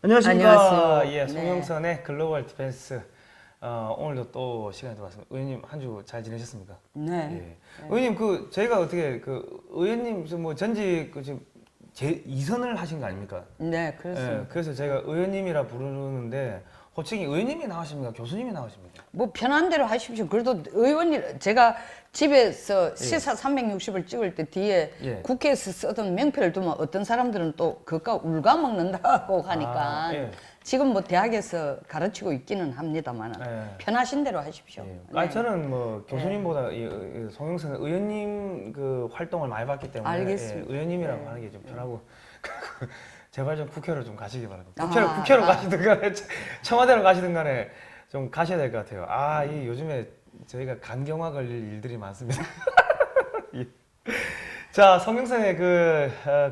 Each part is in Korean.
안녕하십니까. 안녕하세요. 예, 네. 송영선의 글로벌 디펜스. 오늘도 또 시간이 들어왔습니다. 의원님 한 주 잘 지내셨습니까? 네. 예. 의원님 저희가 어떻게 의원님 뭐 전직 지금 이선을 하신 거 아닙니까? 네, 그렇습니다. 예, 그래서 제가 의원님이라 부르는데 호칭이 의원님이 나오십니까? 교수님이 나오십니까? 뭐 편한 대로 하십시오. 그래도 의원님 제가 집에서 시사 360을 찍을 때 뒤에 예. 국회에서 쓰던 명패를 두면 어떤 사람들은 또 그까 울가 먹는다고 하니까 예. 지금 뭐 대학에서 가르치고 있기는 합니다만 예. 편하신 대로 하십시오. 예. 네. 저는 뭐 교수님보다 송영선 의원님 그 활동을 많이 봤기 때문에 알겠습니다. 의원님이라고 네. 하는 게 좀 편하고 제발 좀 국회로 좀 가시기 바랍니다. 아, 국회로 가시든 간에 청와대로 가시든 간에 좀 가셔야 될 것 같아요. 이 요즘에 저희가 간경화 걸릴 일들이 많습니다. 예. 자, 송영선의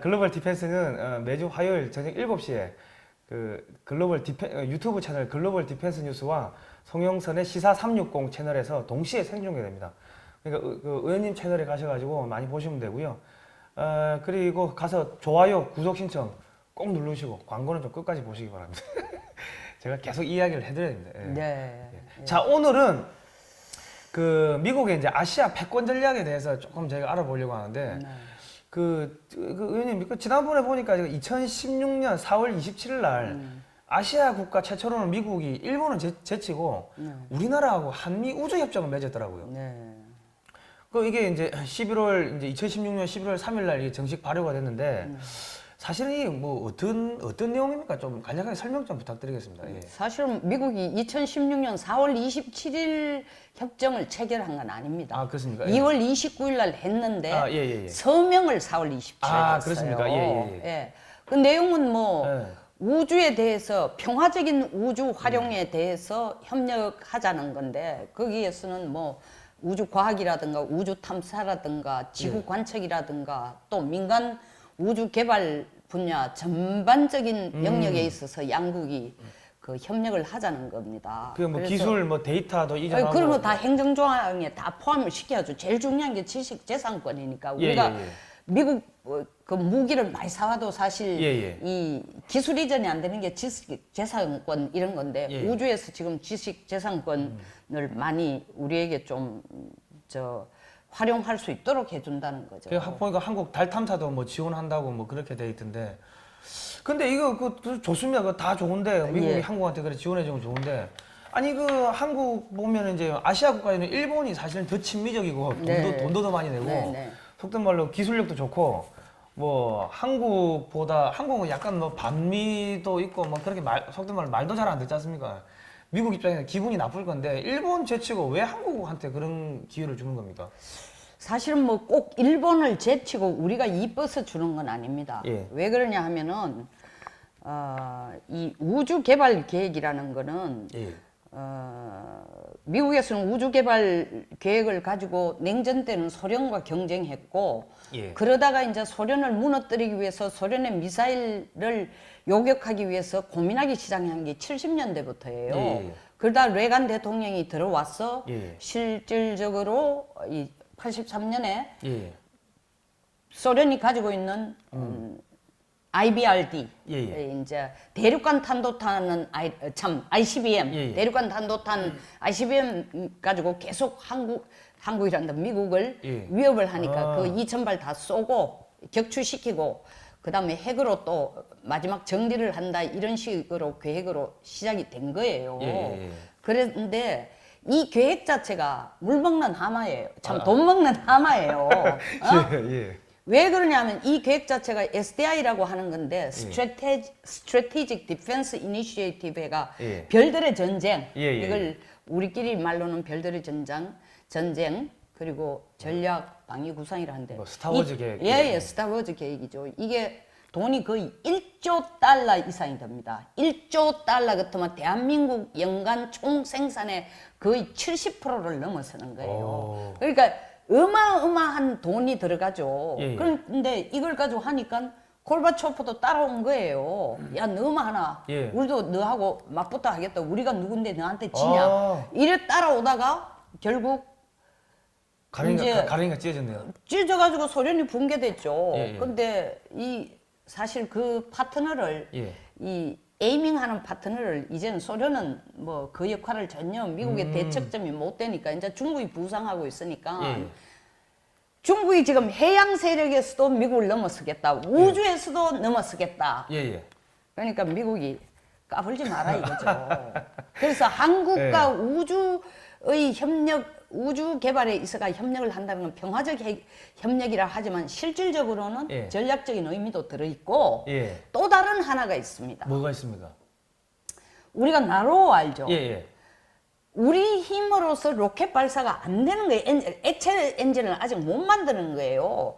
글로벌 디펜스는 매주 화요일 저녁 7시에 유튜브 채널 글로벌 디펜스 뉴스와 송영선의 시사 360 채널에서 동시에 생중계됩니다. 그러니까 의원님 채널에 가셔가지고 많이 보시면 되고요. 그리고 가서 좋아요, 구독 신청 꼭 누르시고 광고는 좀 끝까지 보시기 바랍니다. 제가 계속 이야기를 해드려야 됩니다. 예. 네. 예. 자, 오늘은 미국의 이제 아시아 패권 전략에 대해서 조금 저희가 알아보려고 하는데, 네. 의원님, 지난번에 보니까 2016년 4월 27일 날 아시아 국가 최초로는 미국이 일본을 제치고 우리나라하고 한미 우주 협정을 맺었더라고요. 네. 이게 이제 2016년 11월 3일 날 이게 정식 발효가 됐는데, 사실은 이게 뭐 어떤 내용입니까? 좀 간략하게 설명 좀 부탁드리겠습니다. 예. 사실은 미국이 2016년 4월 27일 협정을 체결한 건 아닙니다. 아, 그렇습니까? 예. 2월 29일 날 했는데 예. 서명을 4월 27일에 아, 했어요. 그렇습니까? 예. 예. 그 내용은 뭐 예. 우주에 대해서 평화적인 우주 활용에 대해서 협력하자는 건데 거기에서는 뭐 우주 과학이라든가 우주 탐사라든가 지구 관측이라든가 또 민간 우주 개발 분야 전반적인 영역에 있어서 양국이 그 협력을 하자는 겁니다. 뭐 그래서 기술, 뭐 데이터도 이전하고. 그런 거 다 행정조항에 다 포함을 시켜야죠. 제일 중요한 게 지식 재산권이니까 우리가 미국 그 무기를 많이 사와도 사실 이 기술 이전이 안 되는 게 지식 재산권 이런 건데 우주에서 지금 지식 재산권을 많이 우리에게 좀 활용할 수 있도록 해준다는 거죠. 보니까 한국 달 탐사도 뭐 지원한다고 뭐 그렇게 돼 있던데. 근데 이거 좋습니다. 그거 다 좋은데 미국이 한국한테 그래 지원해주면 좋은데. 아니 한국 보면 이제 아시아 국가에는 일본이 사실은 더 친미적이고 돈도 더 많이 내고 속된 말로 기술력도 좋고 뭐 한국은 약간 뭐 반미도 있고 뭐 그렇게 속된 말로 말도 잘 안 듣지 않습니까? 미국 입장에서 기분이 나쁠 건데 일본 제치고 왜 한국한테 그런 기회를 주는 겁니까? 사실은 뭐 꼭 일본을 제치고 우리가 이뻐서 주는 건 아닙니다. 왜 그러냐 하면은 이 우주 개발 계획이라는 거는 미국에서는 우주 개발 계획을 가지고 냉전 때는 소련과 경쟁했고 그러다가 이제 소련을 무너뜨리기 위해서 소련의 미사일을 요격하기 위해서 고민하기 시작한 게 70년대부터예요. 그러다 레간 대통령이 들어와서 실질적으로 이 83년에 소련이 가지고 있는 IBRD 이제 대륙간 탄도탄은 ICBM 대륙간 탄도탄 ICBM 가지고 계속 한국이란다 미국을 위협을 하니까 그 2,000발 다 쏘고 격추시키고 그 다음에 핵으로 또 마지막 정리를 한다 이런 식으로 계획으로 시작이 된 거예요. 그런데 이 계획 자체가 물 먹는 하마예요. 참 돈 먹는 하마예요. 왜 그러냐면 이 계획 자체가 SDI라고 하는 건데 Strategic Defense Initiative가 별들의 전쟁 이걸 우리끼리 말로는 별들의 전쟁 그리고 전략 방위 구상이라는데 뭐 스타워즈 계획. 스타워즈 계획이죠. 이게 돈이 거의 1조 달러 이상이 됩니다. 1조 달러 같으면 대한민국 연간 총 생산의 거의 70%를 넘어서는 거예요. 그러니까 어마어마한 돈이 들어가죠. 그런데 이걸 가지고 하니까 골바초프도 따라온 거예요. 야, 너만 하나. 우리도 너하고 맞붙어 하겠다. 우리가 누군데 너한테 지냐. 이래 따라오다가 결국 가랭이가 찢어졌네요. 찢어가지고 소련이 붕괴됐죠. 근데 사실 그 파트너를 이 에이밍하는 파트너를 이제는 소련은 뭐 그 역할을 전혀 미국의 대척점이 못 되니까 이제 중국이 부상하고 있으니까 예. 중국이 지금 해양 세력에서도 미국을 넘어서겠다. 우주에서도 넘어서겠다. 예, 예. 그러니까 미국이 까불지 마라 이거죠. 그래서 한국과 우주의 협력, 우주 개발에 있어가 협력을 한다는 건 평화적 협력이라 하지만 실질적으로는 예. 전략적인 의미도 들어있고 예. 또 다른 하나가 있습니다. 뭐가 있습니까? 우리가 나로 알죠. 예, 예. 우리 힘으로서 로켓 발사가 안 되는 거예요. 액체 엔진을 아직 못 만드는 거예요.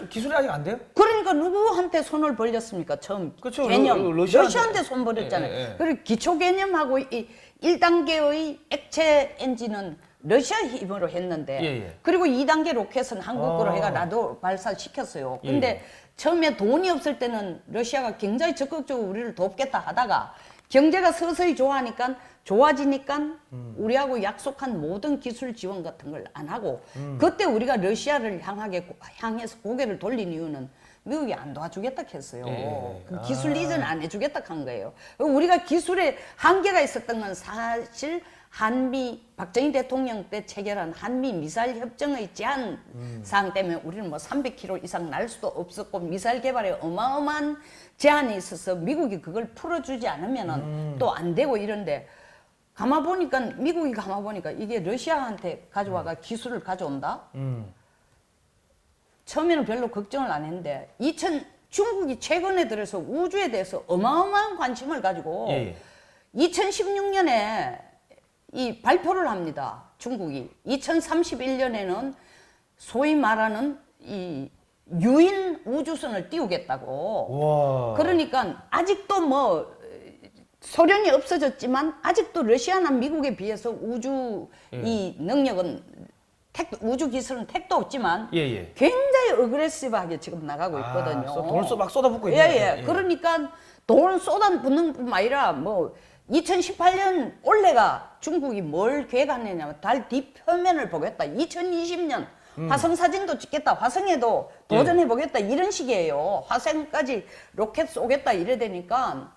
기술이 아직 안 돼요? 그러니까 누구한테 손을 벌렸습니까? 처음 그쵸, 개념. 러시아한테. 러시아한테 손 벌렸잖아요. 예, 예, 예. 그리고 기초 개념하고 이 1단계의 액체 엔진은 러시아 힘으로 했는데 예, 예. 그리고 2단계 로켓은 한국 거로 아. 해가 나도 발사시켰어요. 예, 근데 예. 처음에 돈이 없을 때는 러시아가 굉장히 적극적으로 우리를 돕겠다 하다가 경제가 서서히 좋아지니까 우리하고 약속한 모든 기술 지원 같은 걸 안 하고 그때 우리가 러시아를 향해서 고개를 돌린 이유는 미국이 안 도와주겠다 했어요. 예. 그 기술 이전 안 해주겠다 한 거예요. 우리가 기술에 한계가 있었던 건 사실 박정희 대통령 때 체결한 한미 미사일 협정의 제한 사항 때문에 우리는 뭐 300km 이상 날 수도 없었고 미사일 개발에 어마어마한 제한이 있어서 미국이 그걸 풀어주지 않으면은 또 안 되고 이런데 미국이 가만 보니까 이게 러시아한테 가져와가 기술을 가져온다? 처음에는 별로 걱정을 안 했는데 중국이 최근에 들어서 우주에 대해서 어마어마한 관심을 가지고 예. 2016년에 이 발표를 합니다. 중국이 2031년에는 소위 말하는 이 유인 우주선을 띄우겠다고. 와. 그러니까 아직도 뭐 소련이 없어졌지만 아직도 러시아나 미국에 비해서 우주 이 능력은 우주 기술은 택도 없지만 예, 예. 굉장히 어그레시브하게 지금 나가고 있거든요. 돈을 막 쏟아붓고 있는 예. 그러니까 돈 쏟아붓는 뿐만 아니라 뭐 2018년 올해가 중국이 뭘 계획하느냐면 달 뒷표면을 보겠다. 2020년 화성 사진도 찍겠다. 화성에도 도전해 보겠다. 이런 식이에요. 화성까지 로켓 쏘겠다 이래 되니까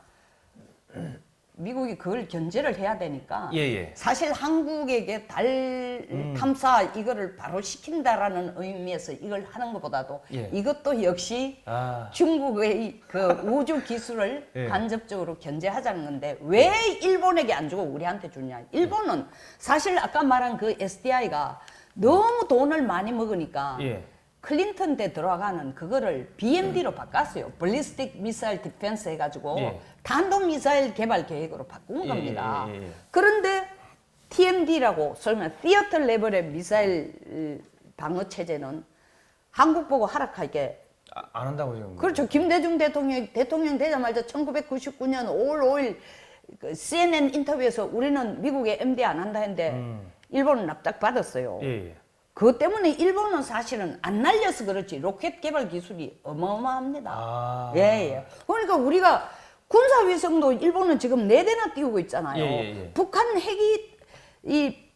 미국이 그걸 견제를 해야 되니까 예. 사실 한국에게 달 탐사 이거를 바로 시킨다라는 의미에서 이걸 하는 것보다도 예. 이것도 역시 아. 중국의 그 우주 기술을 예. 간접적으로 견제하자는 건데 왜 일본에게 안 주고 우리한테 주냐? 일본은 사실 아까 말한 그 SDI가 너무 돈을 많이 먹으니까 예. 클린턴 때 들어가는 그거를 BMD로 바꿨어요. Ballistic Missile Defense 해가지고 예. 탄도미사일 개발 계획으로 바꾼 겁니다. 예. 그런데 TMD라고 설명 Theater 레벨의 미사일 방어 체제는 한국 보고 하락하게. 안 한다고 지금. 그렇죠. 김대중 대통령 되자마자 1999년 5월 5일 그 CNN 인터뷰에서 우리는 미국에 MD 안 한다 했는데 일본은 납작 받았어요. 예. 그것 때문에 일본은 사실은 안 날려서 그렇지 로켓 개발 기술이 어마어마합니다. 아. 예. 그러니까 우리가 군사위성도 일본은 지금 4대나 띄우고 있잖아요. 예. 북한 핵이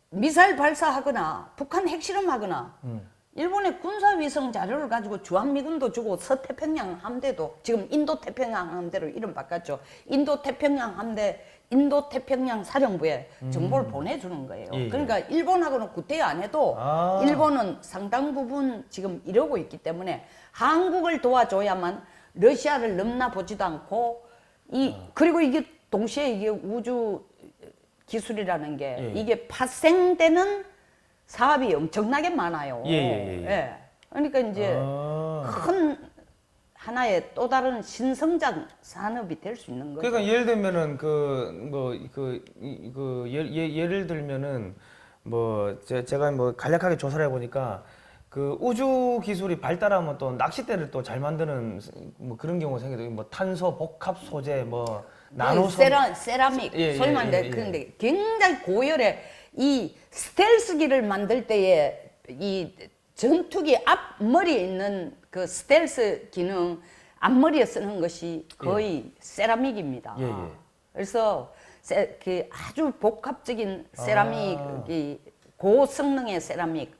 미사일 발사하거나 북한 핵실험하거나 일본의 군사위성 자료를 가지고 주한미군도 주고 서태평양 함대도 지금 인도태평양 함대로 이름 바꿨죠. 인도태평양 사령부에 정보를 보내주는 거예요. 예. 그러니까 일본하고는 구태 안 해도 일본은 상당 부분 지금 이러고 있기 때문에 한국을 도와줘야만 러시아를 넘나 보지도 않고 그리고 이게 동시에 이게 우주 기술이라는 게 이게 파생되는 사업이 엄청나게 많아요. 예. 그러니까 이제 큰 하나의 또 다른 신성장 산업이 될 수 있는 거죠. 그러니까 예를 들면은 예를 들면은 제가 간략하게 조사를 해보니까 그 우주 기술이 발달하면 또 낚싯대를 또 잘 만드는 뭐 그런 경우가 생겨요. 뭐 탄소 복합 소재 나노 세라믹 소위 말하는 그런데 굉장히 고열의 이 스텔스기를 만들 때에 이 전투기 앞머리에 있는 그 스텔스 기능 앞머리에 쓰는 것이 거의 세라믹입니다. 그래서 그 아주 복합적인 세라믹이 고성능의 세라믹.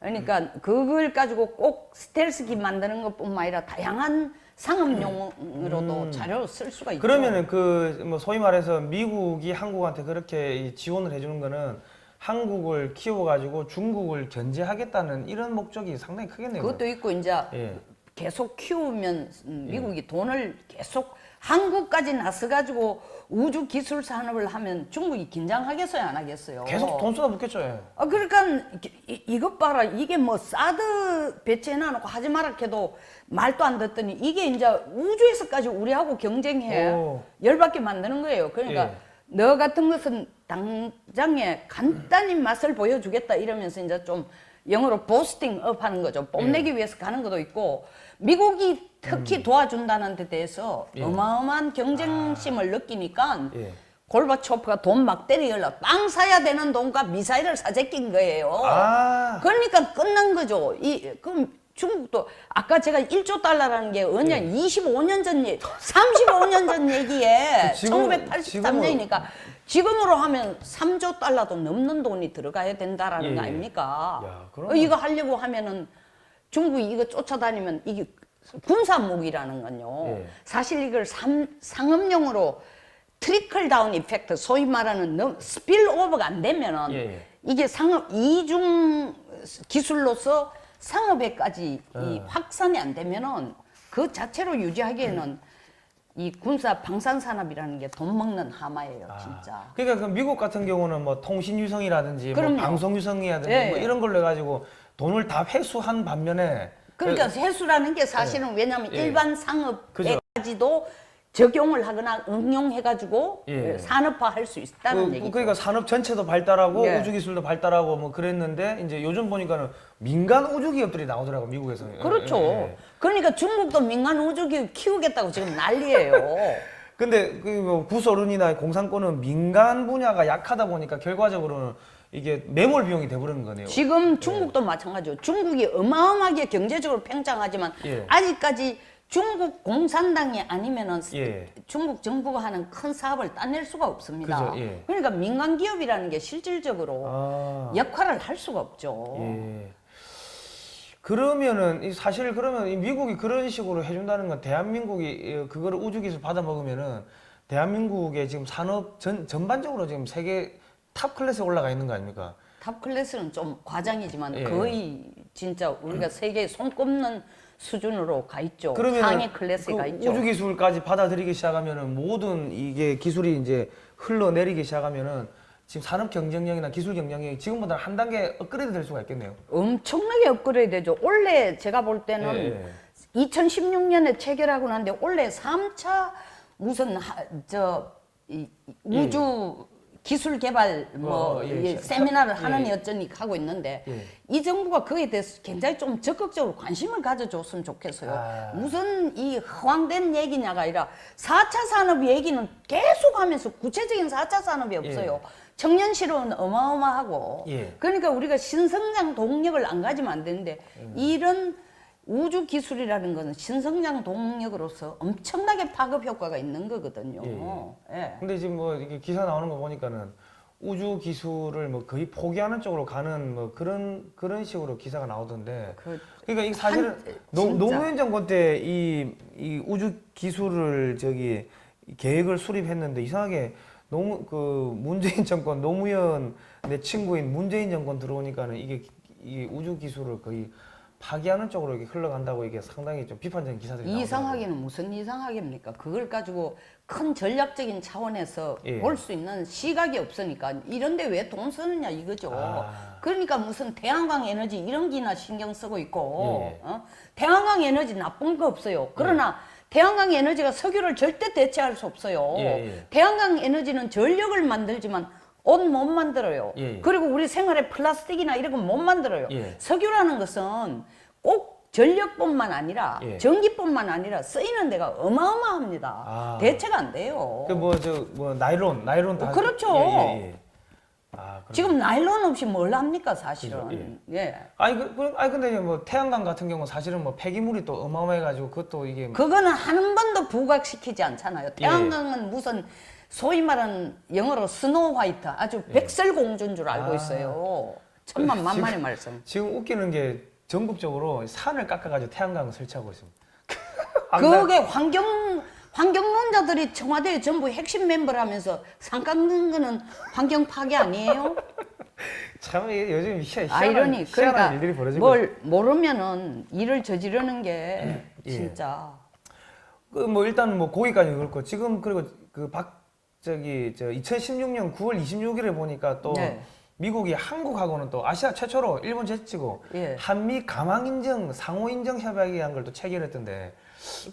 그러니까 그걸 가지고 꼭 스텔스기 만드는 것뿐만 아니라 다양한 상업용으로도 자료로 쓸 수가 있죠. 그러면은 그 뭐 소위 말해서 미국이 한국한테 그렇게 이 지원을 해주는 거는 한국을 키워가지고 중국을 견제하겠다는 이런 목적이 상당히 크겠네요. 그것도 있고 이제 예. 계속 키우면 미국이 돈을 계속 한국까지 나서가지고 우주 기술 산업을 하면 중국이 긴장하겠어요, 안 하겠어요? 계속 돈 쏟아붓겠죠. 예. 그러니까 이것 봐라. 이게 뭐 사드 배치해놔놓고 하지 마라 해도 말도 안 듣더니 이게 이제 우주에서까지 우리하고 경쟁해 오. 열받게 만드는 거예요. 그러니까 예. 너 같은 것은 당장에 간단히 맛을 보여주겠다 이러면서 이제 좀 영어로 보스팅 업 하는 거죠. 뽐내기 위해서 가는 것도 있고 미국이 특히 도와준다는 데 대해서 어마어마한 경쟁심을 느끼니까 예. 골바초프가 돈 막 때리려고 빵 사야 되는 돈과 미사일을 사재낀 거예요. 아. 그러니까 끝난 거죠. 그럼 중국도 아까 제가 1조 달러라는 게 언제 25년 전 얘기, 35년 전 얘기에 지금- 1983년이니까 지금으로 하면 3조 달러도 넘는 돈이 들어가야 된다라는 예, 거 예. 아닙니까? 야, 그러면- 이거 하려고 하면은 중국이 이거 쫓아다니면 이게 군사 무기라는 건요. 예. 사실 이걸 상업용으로 트리클 다운 이펙트, 소위 말하는 스필 오버가 안 되면은 예. 이게 상업 이중 기술로서 상업에까지 이 확산이 안 되면은 그 자체로 유지하기에는 이 군사 방산 산업이라는 게 돈 먹는 하마예요, 진짜. 그러니까 그 미국 같은 경우는 뭐 통신 유성이라든지 뭐 그럼요. 방송 유성이라든지 예, 뭐 예. 이런 걸로 해가지고 돈을 다 회수한 반면에 그러니까 세수라는 게 사실은 왜냐하면 예. 일반 그죠. 상업에까지도 적용을 하거나 응용해가지고 예. 산업화할 수 있다는 얘기죠. 그러니까 산업 전체도 발달하고 예. 우주 기술도 발달하고 뭐 그랬는데 이제 요즘 보니까는 민간 우주 기업들이 나오더라고 미국에서. 그렇죠. 예, 예. 그러니까 중국도 민간 우주기업 키우겠다고 지금 난리예요. 근데 그뭐 구소련이나 공산권은 민간 분야가 약하다 보니까 결과적으로는 이게 매몰 비용이 돼버리는 거네요. 지금 중국도 마찬가지죠. 중국이 어마어마하게 경제적으로 팽창하지만 예. 아직까지 중국 공산당이 아니면은 예. 중국 정부가 하는 큰 사업을 따낼 수가 없습니다. 그죠, 예. 그러니까 민간 기업이라는 게 실질적으로 아. 역할을 할 수가 없죠. 예. 그러면은 사실 그러면 이 미국이 그런 식으로 해준다는 건 대한민국이 그거를 우주 기술 받아 먹으면은 대한민국의 지금 산업 전반적으로 지금 세계 탑 클래스에 올라가 있는 거 아닙니까? 탑 클래스는 좀 과장이지만 예. 거의 진짜 우리가 세계에 손꼽는 수준으로 가 있죠. 그러면 상위 클래스에 가 있죠. 우주 기술까지 받아들이기 시작하면은 모든 이게 기술이 이제 흘러내리기 시작하면은 지금 산업 경쟁력이나 기술 경쟁력이 지금보다 한 단계 업그레이드 될 수가 있겠네요. 엄청나게 업그레이드 되죠. 원래 제가 볼 때는 예, 2016년에 체결하고 났는데 원래 3차 무슨 우주 기술 개발 세미나를 하는 여전히 하고 있는데 예. 이 정부가 그에 대해서 굉장히 좀 적극적으로 관심을 가져줬으면 좋겠어요. 아. 무슨 이 허황된 얘기냐가 아니라 4차 산업 얘기는 계속 하면서 구체적인 4차 산업이 없어요. 청년 실업은 어마어마하고 예. 그러니까 우리가 신성장 동력을 안 가지면 안 되는데 이런 우주 기술이라는 거는 신성장 동력으로서 엄청나게 파급 효과가 있는 거거든요. 예. 근데 지금 뭐 이게 기사 나오는 거 보니까는 우주 기술을 뭐 거의 포기하는 쪽으로 가는 뭐 그런 식으로 기사가 나오던데. 그러니까 이 사실은 진짜. 노무현 정권 때 이 우주 기술을 저기 계획을 수립했는데 이상하게 문재인 정권 노무현 내 친구인 문재인 정권 들어오니까는 이 우주 기술을 거의 파기하는 쪽으로 이렇게 흘러간다고 이게 상당히 좀 비판적인 기사들이 나오더라고요. 이상하게는 무슨 이상하게입니까? 그걸 가지고 큰 전략적인 차원에서 예. 볼 수 있는 시각이 없으니까 이런데 왜 돈 쓰느냐 이거죠. 아. 그러니까 무슨 태양광 에너지 이런 기나 신경 쓰고 있고 예. 태양광 에너지 나쁜 거 없어요. 그러나 태양광 에너지가 석유를 절대 대체할 수 없어요. 예. 태양광 에너지는 전력을 만들지만 옷 못 만들어요. 예. 그리고 우리 생활에 플라스틱이나 이런 건 못 만들어요. 예. 석유라는 것은 꼭 전력뿐만 아니라 예. 전기뿐만 아니라 쓰이는 데가 어마어마합니다. 아. 대체가 안 돼요. 나일론 다 그렇죠. 아, 지금 나일론 없이 뭘 합니까 사실은. 그죠, 예. 아니 근데 뭐 태양광 같은 경우 사실은 뭐 폐기물이 또 어마어마해가지고 그것도 이게 그거는 한 번도 부각시키지 않잖아요. 예. 태양광은 무슨 소위 말하는 영어로 스노우 화이트 아주 백설공주인 줄 알고 아. 있어요. 천만 만만의 말씀. 지금 웃기는 게 전국적으로 산을 깎아가지고 태양광을 설치하고 있습니다. 그게 환경론자들이 청와대에 전부 핵심 멤버라면서 상 깎는 거는 환경 파괴 아니에요? 참 이게 요즘 아이러니. 희한한 그러니까 일들이 벌어지고 뭘 모르면은 일을 저지르는 게 예. 진짜. 그 뭐 일단 뭐 거기까지 그렇고 지금 그리고 그 저 2016년 9월 26일에 보니까 또 네. 미국이 한국하고는 또 아시아 최초로 일본 제치고 예. 한미 가망 인정 상호 인정 협약이란 걸 또 체결했던데.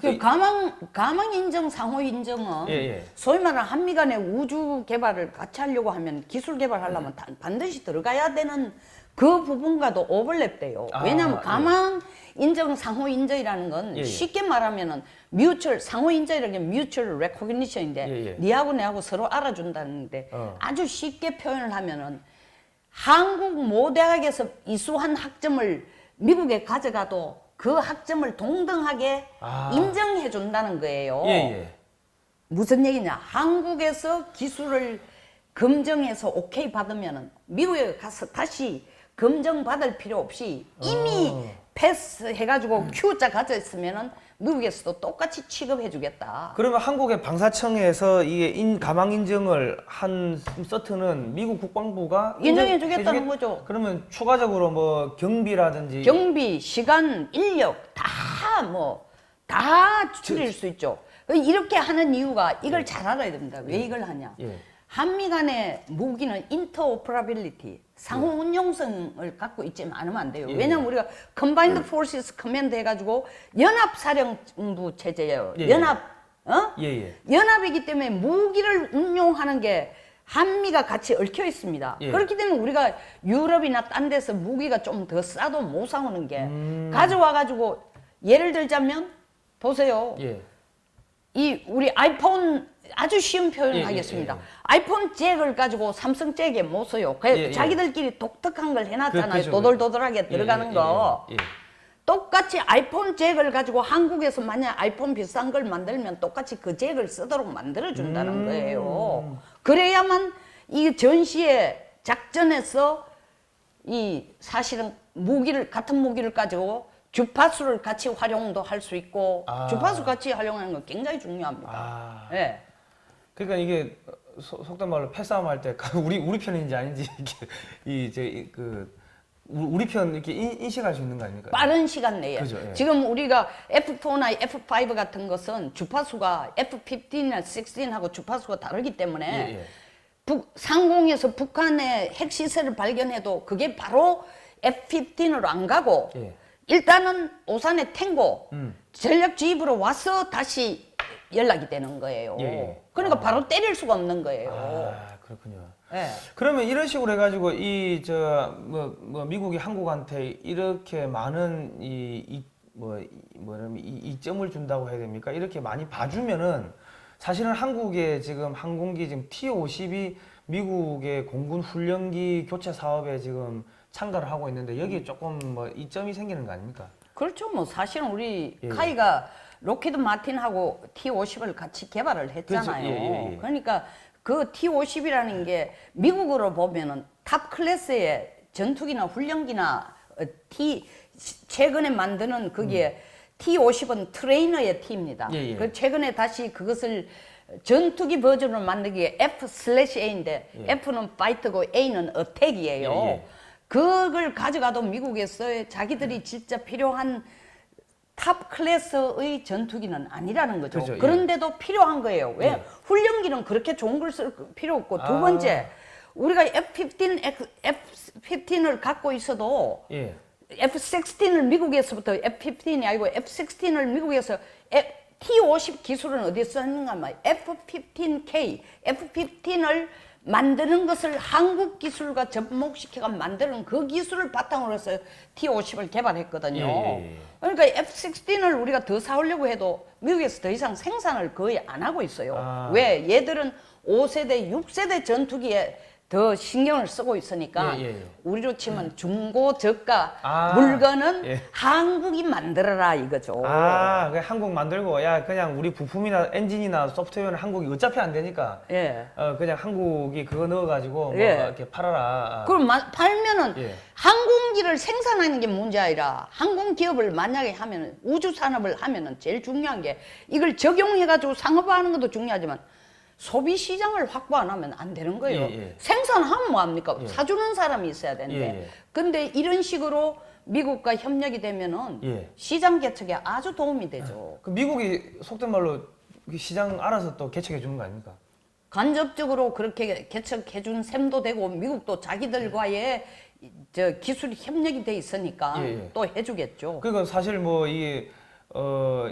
그 가망 인정, 상호 인정은 예, 예. 소위 말하는 한미 간의 우주 개발을 같이 하려고 하면 기술 개발하려면 반드시 들어가야 되는 그 부분과도 오버랩돼요. 아, 왜냐하면 가망 인정, 상호 인정이라는 건 예, 예. 쉽게 말하면은 상호 인정이라는 게 mutual recognition인데 예, 예. 니하고 내하고 서로 알아준다는데 아주 쉽게 표현을 하면은 한국 모대학에서 이수한 학점을 미국에 가져가도 그 학점을 동등하게 인정해 준다는 거예요. 예, 예. 무슨 얘기냐? 한국에서 기술을 검증해서 오케이 받으면은 미국에 가서 다시 검증 받을 필요 없이 이미 패스 해가지고 Q자 가져 있으면은 미국에서도 똑같이 취급해 주겠다. 그러면 한국의 방사청에서 이게 가망 인정을 한 서트는 미국 국방부가 인정해 주겠다는 거죠. 그러면 추가적으로 뭐 경비라든지 경비, 시간, 인력 다 줄일 수 있죠. 이렇게 하는 이유가 이걸 잘 알아야 됩니다. 왜 이걸 하냐? 예. 한미 간의 무기는 인터오퍼라빌리티, 상호 운용성을 갖고 있지 않으면 안 돼요. 예. 왜냐면 우리가 Combined Forces Command 해가지고 연합사령부 체제예요. 예. 예. 연합이기 때문에 무기를 운용하는 게 한미가 같이 얽혀 있습니다. 예. 그렇기 때문에 우리가 유럽이나 딴 데서 무기가 좀 더 싸도 못 사오는 게 가져와가지고 예를 들자면 보세요. 예. 이 우리 아이폰 아주 쉬운 표현 예, 하겠습니다. 예, 예. 아이폰 잭을 가지고 삼성 잭에 못 써요. 예. 자기들끼리 독특한 걸 해놨잖아요. 그렇죠. 도돌도돌하게 들어가는 거. 예. 똑같이 아이폰 잭을 가지고 한국에서 만약 아이폰 비싼 걸 만들면 똑같이 그 잭을 쓰도록 만들어준다는 거예요. 그래야만 이 전시의 작전에서 이 사실은 같은 무기를 가지고 주파수를 같이 활용도 할 수 있고 주파수 같이 활용하는 건 굉장히 중요합니다. 예. 그러니까 이게 속된 말로 패싸움 할 때 우리 편인지 아닌지 이렇게 우리 편 이렇게 인식할 수 있는 거 아닙니까? 빠른 시간 내에. 그죠, 예. 지금 우리가 F4나 F5 같은 것은 주파수가 F15나 16하고 주파수가 다르기 때문에 예. 상공에서 북한의 핵시설을 발견해도 그게 바로 F15으로 안 가고 예. 일단은 오산의 탱고 전략 지휘부로 와서 다시 연락이 되는 거예요. 예. 그러니까 바로 때릴 수가 없는 거예요. 그렇군요. 예. 그러면 이런 식으로 해가지고 미국이 한국한테 이렇게 많은 이점을 준다고 해야 됩니까? 이렇게 많이 봐주면은 사실은 한국의 지금 항공기 지금 T-50이 미국의 공군 훈련기 교체 사업에 지금 참가를 하고 있는데 여기에 조금 이점이 생기는 거 아닙니까? 그렇죠. 뭐 사실은 우리 예. 카이가 로키드 마틴하고 T-50을 같이 개발을 했잖아요. 그렇죠. 예. 그러니까 그 T-50이라는 게 미국으로 보면은 탑 클래스의 전투기나 훈련기나 최근에 만드는 거기에 T-50은 트레이너의 T입니다. 예. 그 최근에 다시 그것을 전투기 버전으로 만들기에 F/A인데 F는 파이트고 A는 어택이에요. 예. 그걸 가져가도 미국에서 자기들이 진짜 필요한 탑 클래스의 전투기는 아니라는 거죠. 그죠, 예. 그런데도 필요한 거예요. 왜? 예. 훈련기는 그렇게 좋은 걸 쓸 필요 없고 두 번째 우리가 F-15을 갖고 있어도 예. F-16을 미국에서부터 F-15이 아니고 F-16을 미국에서 T-50 기술은 어디서 하는가 하면 F-15K, F-15을 만드는 것을 한국 기술과 접목시켜가 만드는 그 기술을 바탕으로 해서 T-50을 개발했거든요. 예. 그러니까 F-16을 우리가 더 사오려고 해도 미국에서 더 이상 생산을 거의 안 하고 있어요. 왜? 얘들은 5세대, 6세대 전투기에 더 신경을 쓰고 있으니까 우리로 치면 중고 저가 물건은 한국이 만들어라 이거죠. 아, 그냥 한국 만들고 야 그냥 우리 부품이나 엔진이나 소프트웨어는 한국이 어차피 안 되니까 그냥 한국이 그거 넣어가지고 뭐 이렇게 팔아라. 그럼 팔면은 항공기를 생산하는 게 문제 아니라 항공 기업을 만약에 하면은 우주 산업을 하면은 제일 중요한 게 이걸 적용해가지고 상업화하는 것도 중요하지만. 소비 시장을 확보 안 하면 안 되는 거예요. 생산하면 뭐합니까? 사주는 사람이 있어야 되는데. 근데 이런 식으로 미국과 협력이 되면은 시장 개척에 아주 도움이 되죠. 그 미국이 속된 말로 시장 알아서 또 개척해 주는 거 아닙니까? 간접적으로 그렇게 개척해 준 셈도 되고 미국도 자기들과의 기술 협력이 돼 있으니까 또 해주겠죠. 그러니까 사실 뭐 이게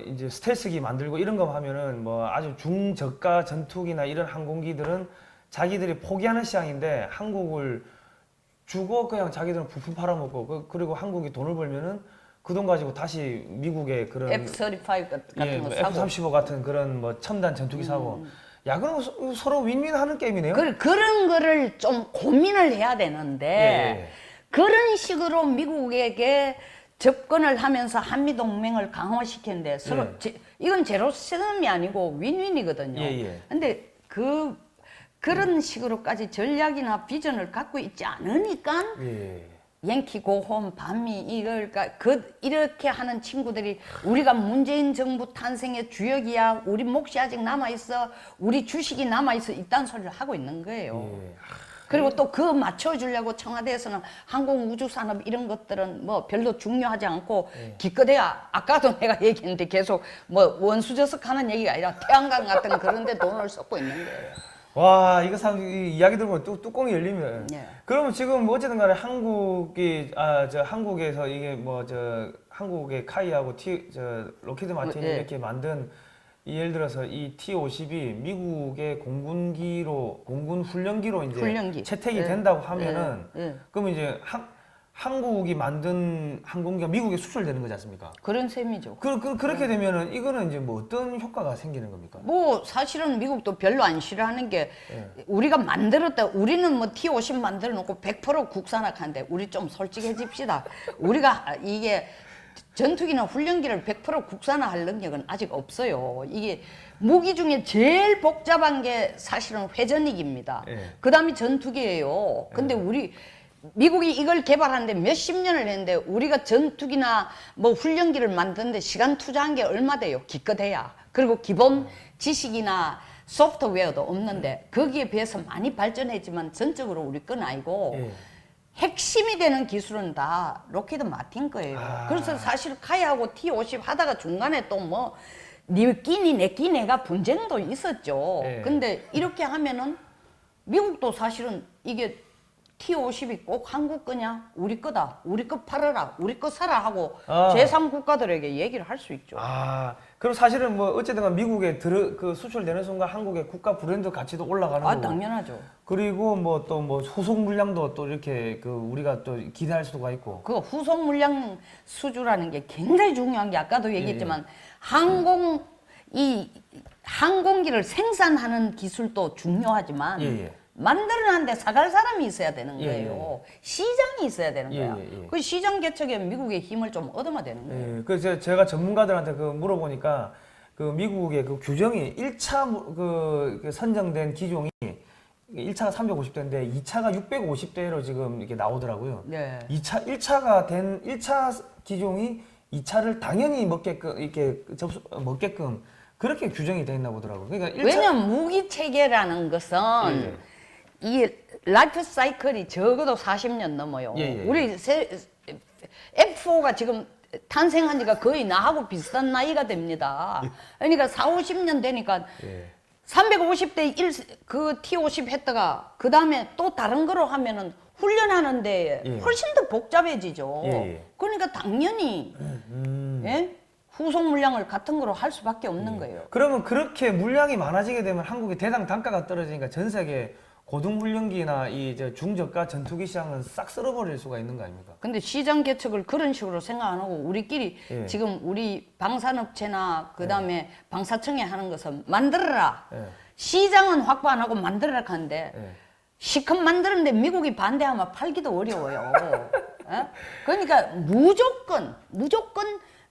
이제 스텔스기 만들고 이런 거 하면은 뭐 아주 중저가 전투기나 이런 항공기들은 자기들이 포기하는 시장인데 한국을 주고 그냥 자기들은 부품 팔아먹고 그리고 한국이 돈을 벌면은 그 돈 가지고 다시 미국의 그런 F-35 같은 거 사고 F-35 같은 그런 뭐 첨단 전투기 사고 야 그럼 서로 윈윈하는 게임이네요. 그런 거를 좀 고민을 해야 되는데 그런 식으로 미국에게 접근을 하면서 한미동맹을 강화시키는데 서로 이건 제로섬이 아니고 윈윈이거든요. 근데 그런 식으로까지 전략이나 비전을 갖고 있지 않으니까 양키 고홈 반미 이렇게 하는 친구들이 우리가 문재인 정부 탄생의 주역이야. 우리 몫이 아직 남아있어. 우리 주식이 남아있어. 이딴 소리를 하고 있는 거예요. 그리고 또 그 맞춰주려고 청와대에서는 항공우주산업 이런 것들은 뭐 별로 중요하지 않고 기껏해야 아까도 내가 얘기했는데 계속 뭐 원수저석 하는 얘기가 아니라 태양광 같은 그런 데 돈을 쏟고 있는 거예요. 와 이거 참 이야기 들으면 뚜껑이 열리면 그러면 지금 뭐 어쨌든 간에 한국에서 이게 뭐 한국의 카이하고 로키드 마틴이 이렇게 만든 예를 들어서 이 T-50이 미국의 공군 훈련기로 이제 채택이 된다고 하면은 그러면 이제 한국이 만든 항공기가 미국에 수출되는 거지 않습니까? 그런 셈이죠. 그렇게 되면은 이거는 이제 뭐 어떤 효과가 생기는 겁니까? 뭐 사실은 미국도 별로 안 싫어하는 게 우리가 만들었다. 우리는 뭐 T-50 만들어 놓고 100% 국산화하는데 우리 좀 솔직해집시다. 우리가 이게 전투기나 훈련기를 100% 국산화할 능력은 아직 없어요. 이게 무기 중에 제일 복잡한 게 사실은 회전익입니다. 그 다음이 전투기예요. 근데 미국이 이걸 개발하는데 몇십 년을 했는데 우리가 전투기나 뭐 훈련기를 만드는데 시간 투자한 게 얼마 돼요? 기껏해야. 그리고 기본 지식이나 소프트웨어도 없는데 거기에 비해서 많이 발전했지만 전적으로 우리 건 아니고 핵심이 되는 기술은 다 로키드 마틴 거예요. 그래서 사실 카이하고 T-50 하다가 중간에 또 뭐 니 끼니 내 끼니가 분쟁도 있었죠. 근데 이렇게 하면은 미국도 사실은 이게 T-50이 꼭 한국 거냐? 우리 거다. 우리 거 팔아라. 우리 거 사라 하고 제3국가들에게 얘기를 할 수 있죠. 그럼 사실은 뭐 어쨌든 간 미국에 수출되는 순간 한국의 국가 브랜드 가치도 올라가는 거고. 당연하죠. 그리고 뭐 또 뭐 후속 물량도 또 이렇게 우리가 또 기대할 수가 있고. 그 후속 물량 수주라는 게 굉장히 중요한 게 아까도 얘기했지만 항공기를 생산하는 기술도 중요하지만 만들어놨는데 사갈 사람이 있어야 되는 거예요. 시장이 있어야 되는 거야. 그 시장 개척에 미국의 힘을 좀 얻어야 되는 거예요. 그래서 제가 전문가들한테 물어보니까 미국의 규정이 1차 선정된 기종이 1차가 350대인데 2차가 650대로 지금 이렇게 나오더라고요. 1차 기종이 2차를 당연히 먹게끔 그렇게 규정이 돼 있나 보더라고요. 그러니까 왜냐면 무기 체계라는 것은 이 라이프 사이클이 적어도 40년 넘어요. 우리 F4가 지금 탄생한 지가 거의 나하고 비슷한 나이가 됩니다. 그러니까 40, 50년 되니까 350대 그 T-50 했다가 그 다음에 또 다른 거로 하면은 훈련하는데 훨씬 더 복잡해지죠. 그러니까 당연히 후속 물량을 같은 거로 할 수밖에 없는 거예요. 그러면 그렇게 물량이 많아지게 되면 한국의 대당 단가가 떨어지니까 전 세계 고등훈련기나 중저가 전투기 시장은 싹 쓸어버릴 수가 있는 거 아닙니까? 근데 시장 개척을 그런 식으로 생각 안 하고 우리끼리 지금 우리 방산업체나 그 다음에 방사청에 하는 것은 만들어라. 시장은 확보 안 하고 만들어라 하는데 시컷 만드는데 미국이 반대하면 팔기도 어려워요. 어? 그러니까 무조건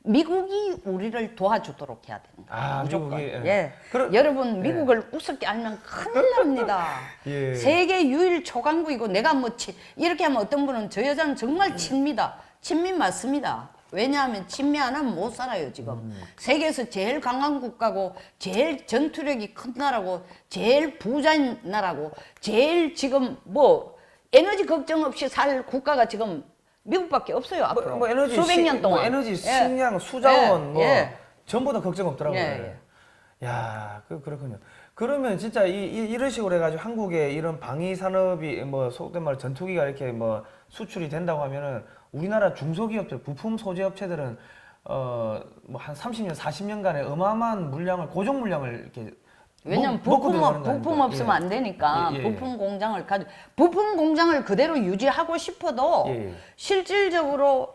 미국이 우리를 도와주도록 해야 되는 거예요. 아, 무조건. 미국이, 예. 예. 예. 여러분 미국을 우습게 알면 큰일 납니다. 예. 세계 유일 초강국이고 내가 뭐 이렇게 하면 어떤 분은 저 여자는 정말 친미다. 친미 맞습니다. 왜냐하면 친미 안 하면 못 살아요 지금. 세계에서 제일 강한 국가고 제일 전투력이 큰 나라고 제일 부자인 나라고 제일 지금 뭐 에너지 걱정 없이 살 국가가 지금 미국밖에 없어요 앞으로. 뭐 에너지 수백 년 동안. 뭐 에너지 예. 식량 수자원 예. 뭐 예. 전부 다 걱정 없더라고요. 예, 야, 그렇군요. 그러면 진짜 이런 식으로 해가지고 한국의 이런 방위 산업이 뭐 속된 말로 전투기가 이렇게 뭐 수출이 된다고 하면은 우리나라 중소기업들, 부품 소재 업체들은 뭐 한 30년, 40년간의 어마어마한 물량을 고정 물량을 이렇게 왜냐면 먹고 들어가는 거 부품 아닙니까? 없으면 안 되니까 부품 공장을 부품 공장을 그대로 유지하고 싶어도 예. 실질적으로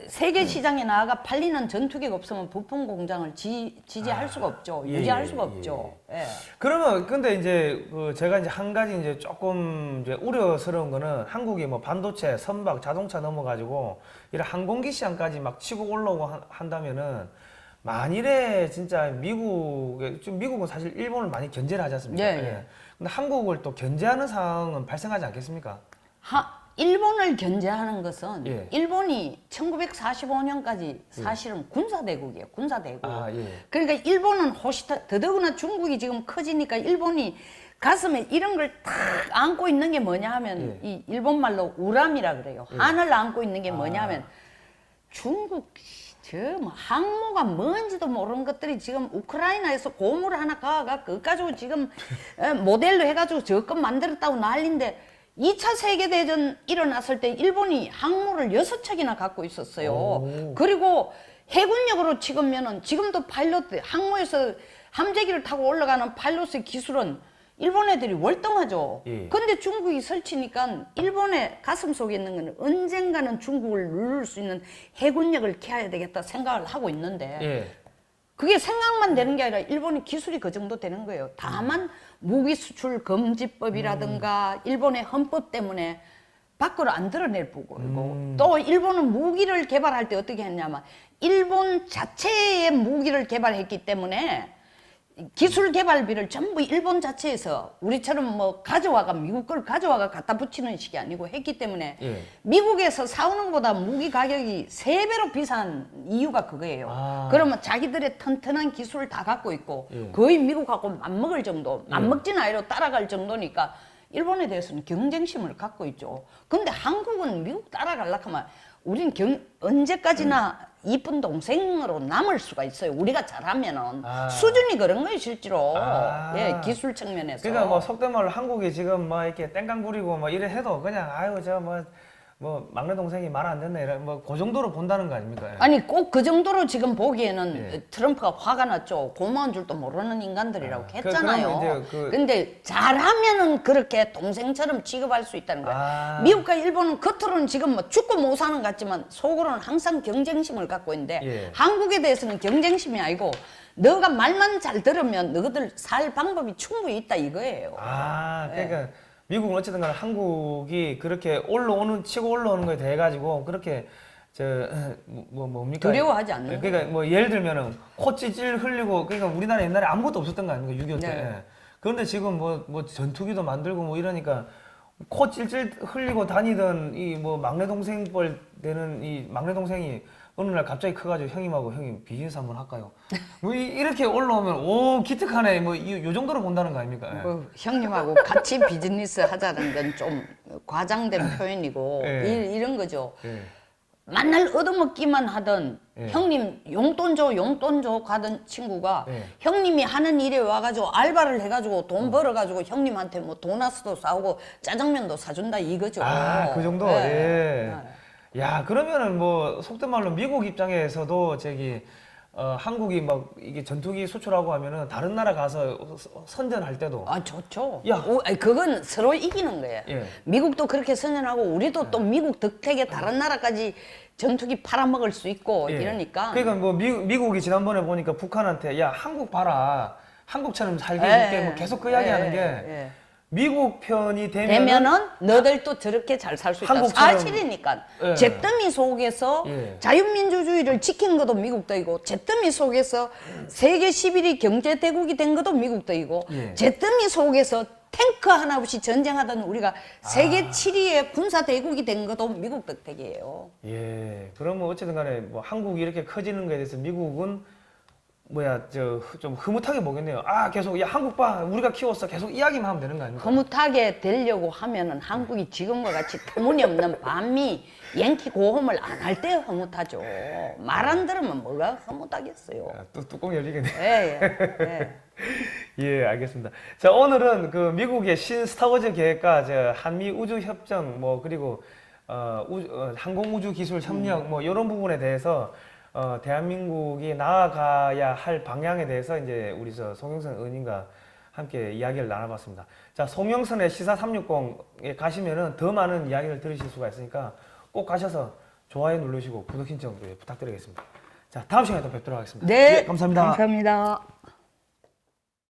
세계 시장에 나아가 팔리는 전투기가 없으면 부품 공장을 지지할 수가 없죠. 예, 유지할 예, 수가 없죠. 예. 그러면 근데 이제 제가 이제 한 가지 이제 조금 이제 우려스러운 거는 한국이 뭐 반도체, 선박, 자동차 넘어가지고 이런 항공기 시장까지 막 치고 올라오고 한다면은 만일에 진짜 지금 미국은 사실 일본을 많이 견제를 하지 않습니까? 예, 예. 근데 한국을 또 견제하는 상황은 발생하지 않겠습니까? 일본을 견제하는 것은 예. 일본이 1945년까지 사실은 군사대국이에요. 군사대국. 아, 예. 그러니까 일본은 더더구나 중국이 지금 커지니까 일본이 가슴에 이런 걸 탁 안고 있는 게 뭐냐 하면 이 일본 말로 우람이라 그래요. 한을 안고 있는 게 뭐냐 하면 중국 뭐 항모가 뭔지도 모르는 것들이 지금 우크라이나에서 고물 하나 가가 그거 가지고 지금 모델로 해가지고 저것 만들었다고 난리인데 2차 세계대전 일어났을 때 일본이 항모를 6척이나 갖고 있었어요. 오. 그리고 해군력으로 치면은 지금도 파일럿 항모에서 함재기를 타고 올라가는 파일럿의 기술은 일본 애들이 월등하죠. 예. 근데 중국이 설치니까 일본의 가슴 속에 있는 건 언젠가는 중국을 누를 수 있는 해군력을 키워야 되겠다 생각을 하고 있는데 예. 그게 생각만 되는 게 아니라 일본의 기술이 그 정도 되는 거예요. 다만 무기 수출 금지법이라든가 일본의 헌법 때문에 밖으로 안 드러낼 부분이고 또 일본은 무기를 개발할 때 어떻게 했냐면 일본 자체의 무기를 개발했기 때문에 기술 개발비를 전부 일본 자체에서 우리처럼 뭐 가져와가 미국 걸 가져와가 갖다 붙이는 식이 아니고 했기 때문에 예. 미국에서 사오는 것보다 무기 가격이 3배로 비싼 이유가 그거예요. 아. 그러면 자기들의 튼튼한 기술을 다 갖고 있고 예. 거의 미국하고 맞먹을 정도, 맞먹지는 아니로 따라갈 정도니까 일본에 대해서는 경쟁심을 갖고 있죠. 근데 한국은 미국 따라가려고 하면 우린 언제까지나 이쁜 동생으로 남을 수가 있어요. 우리가 잘하면은 수준이 그런 거예요, 실제로. 예, 기술 측면에서. 그러니까 뭐 속된 말로 한국이 지금 뭐 이렇게 땡깡 부리고 뭐 이래 해도 그냥 아유 저 뭐 막내 동생이 말 안 듣네 이런 뭐 그 정도로 본다는 거 아닙니까? 아니 꼭 그 정도로 지금 보기에는 트럼프가 화가 났죠. 고마운 줄도 모르는 인간들이라고 했잖아요. 근데 잘하면은 그렇게 동생처럼 취급할 수 있다는 거예요. 미국과 일본은 겉으로는 지금 뭐 죽고 못 사는 것 같지만 속으로는 항상 경쟁심을 갖고 있는데 한국에 대해서는 경쟁심이 아니고 너가 말만 잘 들으면 너희들 살 방법이 충분히 있다 이거예요. 그러니까 미국은 어쨌든 간에 한국이 그렇게 치고 올라오는 거에 대해 가지고 그렇게 뭡니까? 두려워하지 않는 거예요. 그러니까 뭐 예를 들면은 코 찔찔 흘리고 그러니까 우리나라 옛날에 아무것도 없었던 거 아닙니까? 6.25 때. 네. 그런데 지금 뭐 전투기도 만들고 뭐 이러니까 코 찔찔 흘리고 다니던 이 뭐 막내 동생 뻘 되는 이 막내 동생이 어느 날 갑자기 커가지고 형님 비즈니스 한번 할까요? 뭐 이렇게 올라오면 오 기특하네 뭐 요 정도로 본다는 거 아닙니까? 뭐 형님하고 같이 비즈니스 하자는 건 좀 과장된 표현이고 이런 거죠. 맨날 얻어먹기만 하던 형님 용돈 줘 가던 친구가 형님이 하는 일에 와가지고 알바를 해가지고 돈 벌어가지고 형님한테 뭐 도나스도 싸우고 짜장면도 사준다 이거죠. 그 정도? 야, 그러면은 뭐 속된 말로 미국 입장에서도 한국이 막 이게 전투기 수출하고 하면은 다른 나라 가서 선전할 때도 좋죠. 야. 그건 서로 이기는 거예요. 미국도 그렇게 선전하고 우리도 또 미국 덕택에 다른 나라까지 전투기 팔아먹을 수 있고 이러니까. 그러니까 뭐 미국이 지난번에 보니까 북한한테 야 한국 봐라 한국처럼 살게 해줄게 뭐 계속 그 이야기 하는 게 미국 편이 되면은 너들도 저렇게 잘 살 수 있다. 한국처럼. 사실이니까. 예. 잿더미 속에서 예. 자유민주주의를 지키는 것도 미국도이고 잿더미 속에서 세계 11위 경제대국이 된 것도 미국도이고 예. 잿더미 속에서 탱크 하나 없이 전쟁하던 우리가 세계 7위의 군사대국이 된 것도 미국 덕택이에요. 예. 그러면 어쨌든 간에 뭐 한국이 이렇게 커지는 거에 대해서 미국은 좀 흐뭇하게 보겠네요. 아, 계속 야, 한국 봐. 우리가 키웠어. 계속 이야기만 하면 되는 거 아닙니까? 흐뭇하게 되려고 하면은 한국이 지금과 같이 터무니없는 반미 양키 고홈을 안 할 때 흐뭇하죠. 말 안 들으면 뭐가 흐뭇하겠어요. 아, 또 뚜껑 열리겠네. 예, 예, 예. 예, 알겠습니다. 자, 오늘은 그 미국의 신 스타워즈 계획과 한미 우주 협정 그리고 항공 우주 기술 협력 이런 부분에 대해서 대한민국이 나아가야 할 방향에 대해서 이제 우리 송영선 의원님과 함께 이야기를 나눠봤습니다. 자, 송영선의 시사 360에 가시면은 더 많은 이야기를 들으실 수가 있으니까 꼭 가셔서 좋아요 누르시고 구독 신청 부탁드리겠습니다. 자, 다음 시간에 또 뵙도록 하겠습니다. 네, 예, 감사합니다. 감사합니다.